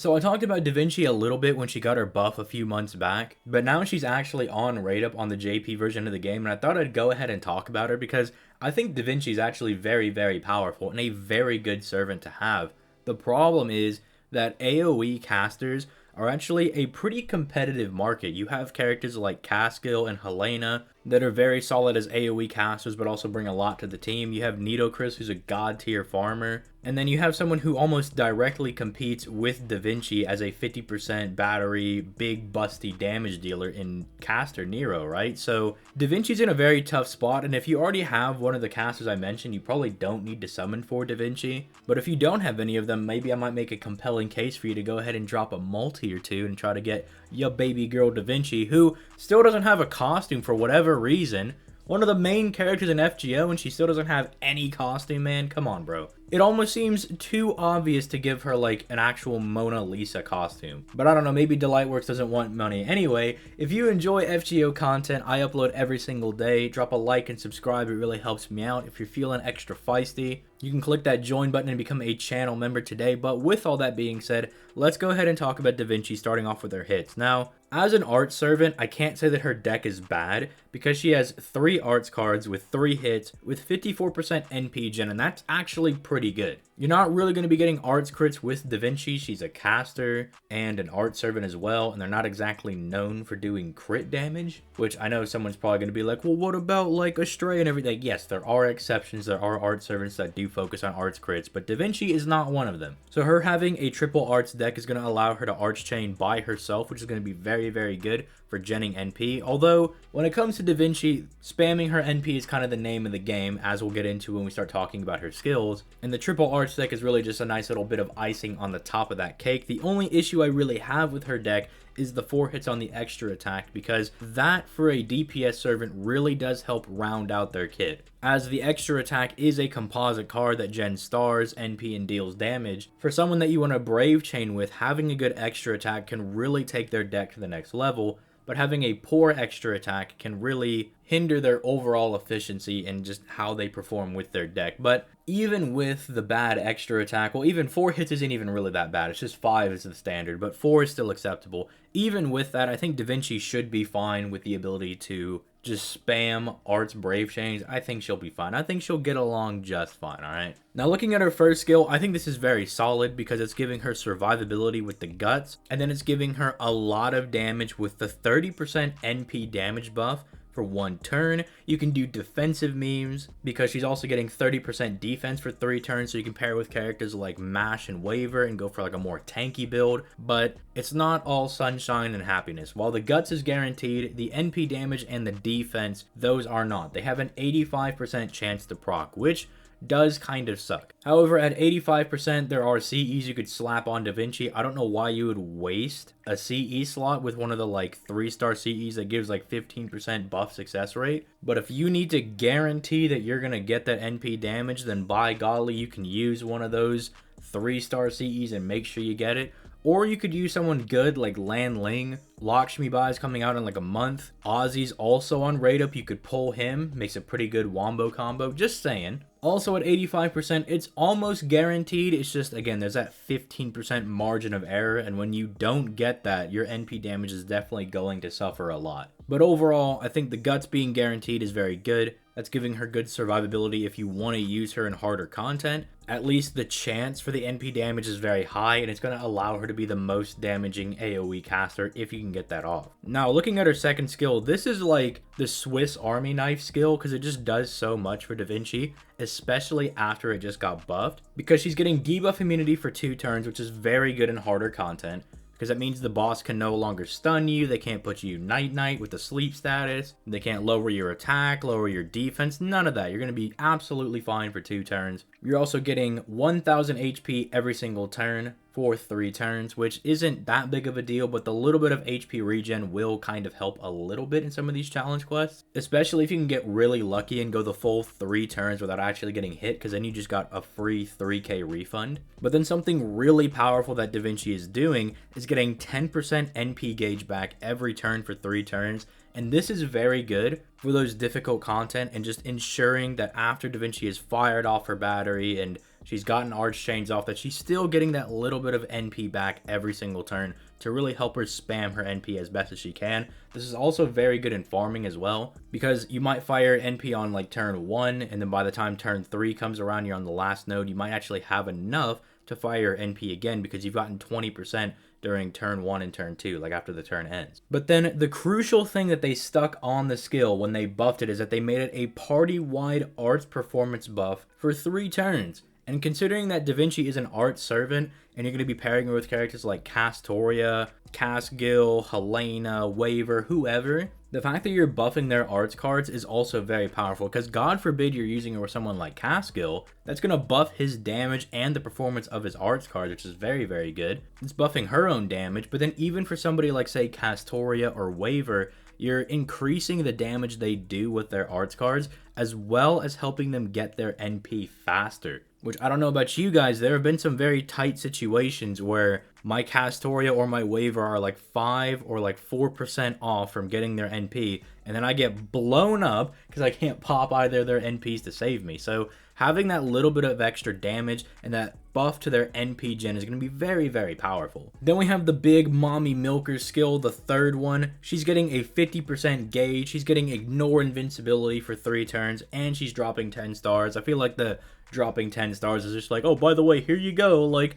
So I talked about Da Vinci a little bit when she got her buff a few months back, but now she's actually on rate up on the JP version of the game, and I thought I'd go ahead and talk about her because I think Da Vinci is actually very, very powerful and a very good servant to have. The problem is that AoE casters are actually a pretty competitive market. You have characters like Caskill and Helena that are very solid as AoE casters but also bring a lot to the team. You have Nitocris, who's a god tier farmer. And then you have someone who almost directly competes with Da Vinci as a 50% battery, big busty damage dealer in caster Nero, right? So Da Vinci's in a very tough spot, and if you already have one of the casters I mentioned, you probably don't need to summon for Da Vinci. But if you don't have any of them, maybe I might make a compelling case for you to go ahead and drop a multi or two and try to get your baby girl Da Vinci, who still doesn't have a costume for whatever reason. One of the main characters in FGO and she still doesn't have any costume, man. Come on, bro. It almost seems too obvious to give her like an actual Mona Lisa costume. But I don't know, maybe Delightworks doesn't want money. Anyway, if you enjoy FGO content, I upload every single day. Drop a like and subscribe, it really helps me out. If you're feeling extra feisty, you can click that join button and become a channel member today. But with all that being said, let's go ahead and talk about Da Vinci, starting off with her hits. Now, as an art servant, I can't say that her deck is bad because she has 3 arts cards with 3 hits with 54% NP gen, and that's actually pretty good. You're not really going to be getting arts crits with Da Vinci. She's a caster and an art servant as well, and they're not exactly known for doing crit damage, which I know someone's probably going to be like, well, what about like Astray and everything? Yes, there are exceptions. There are art servants that do focus on arts crits, but Da Vinci is not one of them. So her having a triple arts deck is going to allow her to arch chain by herself, which is going to be very, very good for genning NP. Although, when it comes to Da Vinci, spamming her NP is kind of the name of the game, as we'll get into when we start talking about her skills. And the triple arch deck is really just a nice little bit of icing on the top of that cake. The only issue I really have with her deck is the 4 hits on the extra attack, because that for a DPS servant really does help round out their kit. As the extra attack is a composite card that gens stars, NP, and deals damage, for someone that you want to brave chain with, having a good extra attack can really take their deck to the next level. But having a poor extra attack can really hinder their overall efficiency and just how they perform with their deck. But even with the bad extra attack, well, even 4 hits isn't even really that bad. It's just 5 is the standard, but 4 is still acceptable. Even with that, I think Da Vinci should be fine with the ability to just spam arts brave chains. I think she'll be fine. I think she'll get along just fine, alright? Now, looking at her first skill, I think this is very solid because it's giving her survivability with the guts, and then it's giving her a lot of damage with the 30% NP damage buff for 1 turn. You can do defensive memes because she's also getting 30% defense for 3 turns, so you can pair with characters like Mash and Waver and go for like a more tanky build. But it's not all sunshine and happiness. While the guts is guaranteed, the NP damage and the defense, those are not. They have an 85% chance to proc, which does kind of suck. However, at 85%, there are CEs you could slap on Da Vinci. I don't know why you would waste a CE slot with one of the like 3-star CEs that gives like 15% buff success rate. But if you need to guarantee that you're going to get that NP damage, then by golly, you can use one of those 3-star CEs and make sure you get it. Or you could use someone good like Lan Ling. Lakshmi Bai is coming out in like a month. Ozzy's also on rate up. You could pull him. Makes a pretty good wombo combo. Just saying. Also at 85%, it's almost guaranteed. It's just, again, there's that 15% margin of error. And when you don't get that, your NP damage is definitely going to suffer a lot. But overall, I think the guts being guaranteed is very good. That's giving her good survivability if you want to use her in harder content. At least the chance for the NP damage is very high, and it's going to allow her to be the most damaging AoE caster if you can get that off. Now, looking at her second skill, this is like the Swiss Army knife skill because it just does so much for Da Vinci, especially after it just got buffed, because she's getting debuff immunity for 2 turns, which is very good in harder content. Because that means the boss can no longer stun you, they can't put you night-night with the sleep status, they can't lower your attack, lower your defense, none of that. You're going to be absolutely fine for 2 turns. You're also getting 1000 HP every single turn for 3 turns, which isn't that big of a deal, but the little bit of HP regen will kind of help a little bit in some of these challenge quests, especially if you can get really lucky and go the full 3 turns without actually getting hit, because then you just got a free 3k refund. But then something really powerful that Da Vinci is doing is getting 10% NP gauge back every turn for 3 turns, and this is very good for those difficult content and just ensuring that after Da Vinci has fired off her battery and She's gotten arch chains off, that she's still getting that little bit of NP back every single turn to really help her spam her NP as best as she can. This is also very good in farming as well, because you might fire NP on like turn 1, and then by the time turn 3 comes around, you're on the last node, you might actually have enough to fire NP again because you've gotten 20% during turn 1 and turn 2, like after the turn ends. But then the crucial thing that they stuck on the skill when they buffed it is that they made it a party-wide arts performance buff for 3 turns. And considering that Da Vinci is an art servant, and you're going to be pairing her with characters like Castoria, Casgil, Helena, Waver, whoever, the fact that you're buffing their arts cards is also very powerful, because God forbid you're using it with someone like Casgil, that's going to buff his damage and the performance of his arts cards, which is very, very good. It's buffing her own damage, but then even for somebody like, say, Castoria or Waver, you're increasing the damage they do with their arts cards, as well as helping them get their NP faster. Which, I don't know about you guys, there have been some very tight situations where my Castoria or my Waver are like 5 or like 4% off from getting their NP, and then I get blown up because I can't pop either of their NPs to save me. So having that little bit of extra damage and that buff to their NP gen is going to be very, very powerful. Then we have the big mommy milker skill, the third one. She's getting a 50% gauge, she's getting ignore invincibility for 3 turns, and she's dropping 10 stars. I feel like the dropping 10 stars is just like, oh, by the way, here you go, like,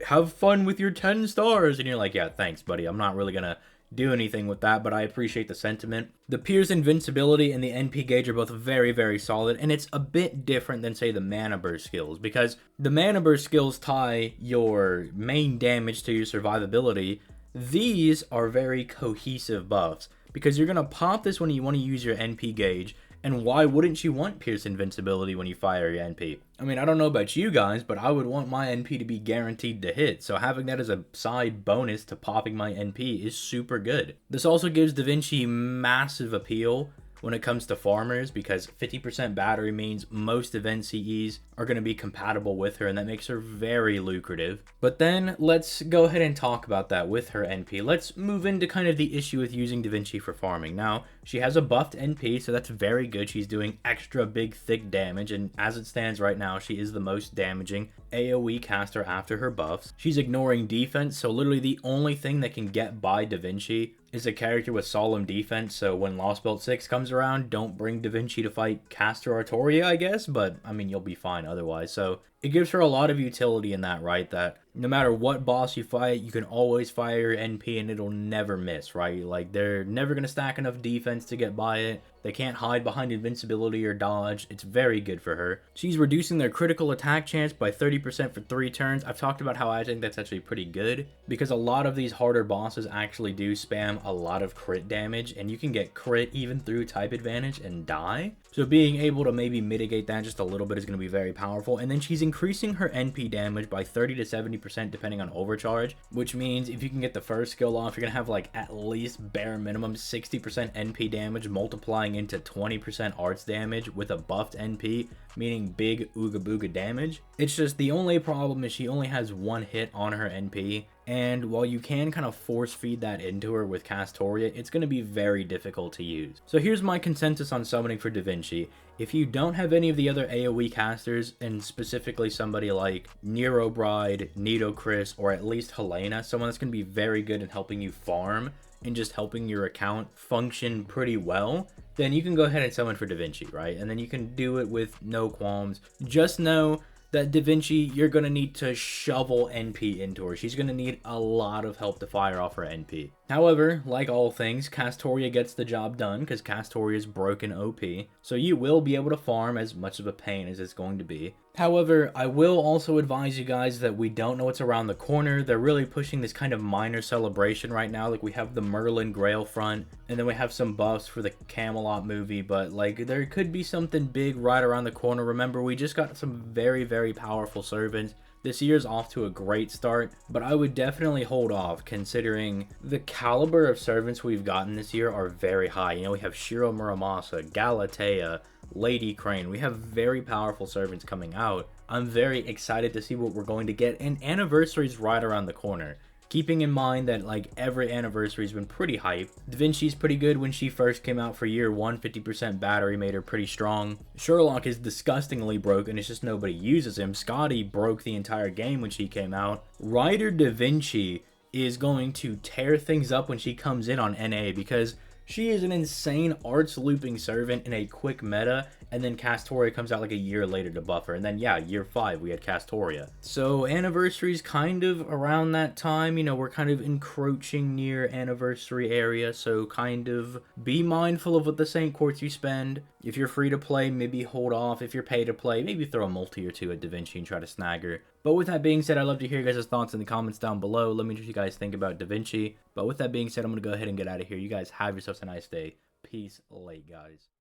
have fun with your 10 stars. And you're like, yeah, thanks, buddy. I'm not really gonna do anything with that, but I appreciate the sentiment. The Pierce invincibility and the NP gauge are both very, very solid, and it's a bit different than, say, the mana burst skills, because the mana burst skills tie your main damage to your survivability. These are very cohesive buffs, because you're gonna pop this when you want to use your NP gauge. And why wouldn't you want Pierce invincibility when you fire your NP? I mean, I don't know about you guys, but I would want my NP to be guaranteed to hit, so having that as a side bonus to popping my NP is super good. This also gives Da Vinci massive appeal when it comes to farmers, because 50% battery means most event CEs are going to be compatible with her, and that makes her very lucrative. But then let's go ahead and talk about that with her NP. Let's move into kind of the issue with using Da Vinci for farming. Now, she has a buffed NP, so that's very good. She's doing extra big, thick damage, and as it stands right now, she is the most damaging AoE caster after her buffs. She's ignoring defense, so literally the only thing that can get by Da Vinci is a character with solemn defense, so when Lost Belt 6 comes around, don't bring Da Vinci to fight Castor Artoria, I guess, but I mean, you'll be fine otherwise. So it gives her a lot of utility in that, right? That no matter what boss you fight, you can always fire your NP and it'll never miss, right? Like, they're never going to stack enough defense to get by it. They can't hide behind invincibility or dodge. It's very good for her. She's reducing their critical attack chance by 30% for 3 turns. I've talked about how I think that's actually pretty good, because a lot of these harder bosses actually do spam a lot of crit damage, and you can get crit even through type advantage and die. So being able to maybe mitigate that just a little bit is going to be very powerful. And then she's increasing her NP damage by 30 to 70% depending on overcharge, which means if you can get the first skill off, you're going to have like at least bare minimum 60% NP damage multiplying into 20% arts damage with a buffed NP, meaning big ooga booga damage. It's just the only problem is she only has 1 hit on her NP, and while you can kind of force feed that into her with Castoria, it's going to be very difficult to use. So here's my consensus on summoning for Da Vinci. If you don't have any of the other AoE casters, and specifically somebody like Nero Bride, Nido Chris, or at least Helena, someone that's going to be very good at helping you farm and just helping your account function pretty well, then you can go ahead and summon for Da Vinci, right? And then you can do it with no qualms. Just know that Da Vinci, you're going to need to shovel NP into her. She's going to need a lot of help to fire off her NP. However, like all things, Castoria gets the job done because Castoria is broken OP, so you will be able to farm as much of a pain as it's going to be. However, I will also advise you guys that we don't know what's around the corner. They're really pushing this kind of minor celebration right now. Like, we have the Merlin Grail front, and then we have some buffs for the Camelot movie, but like, there could be something big right around the corner. Remember, we just got some very, very powerful servants. This year's off to a great start, but I would definitely hold off considering the caliber of servants we've gotten this year are very high. You know, we have Shiro Muramasa, Galatea, Lady Crane. We have very powerful servants coming out. I'm very excited to see what we're going to get, and anniversary's right around the corner. keeping in mind that like every anniversary's been pretty hype. Da Vinci's pretty good when she first came out for year one, 50% battery made her pretty strong. Sherlock is disgustingly broken, it's just nobody uses him. Scotty broke the entire game when she came out. Ryder Da Vinci is going to tear things up when she comes in on NA because she is an insane arts looping servant in a quick meta, and then Castoria comes out like a year later to buff her, and then yeah, year 5 we had Castoria. So anniversary's kind of around that time, you know, we're kind of encroaching near anniversary area, so kind of be mindful of what the Saint Courts you spend. If you're free to play, maybe hold off. If you're pay to play, maybe throw a multi or two at Da Vinci and try to snag her. But with that being said, I'd love to hear your guys' thoughts in the comments down below. Let me know what you guys think about Da Vinci. But with that being said, I'm going to go ahead and get out of here. You guys have yourselves a nice day. Peace late, guys.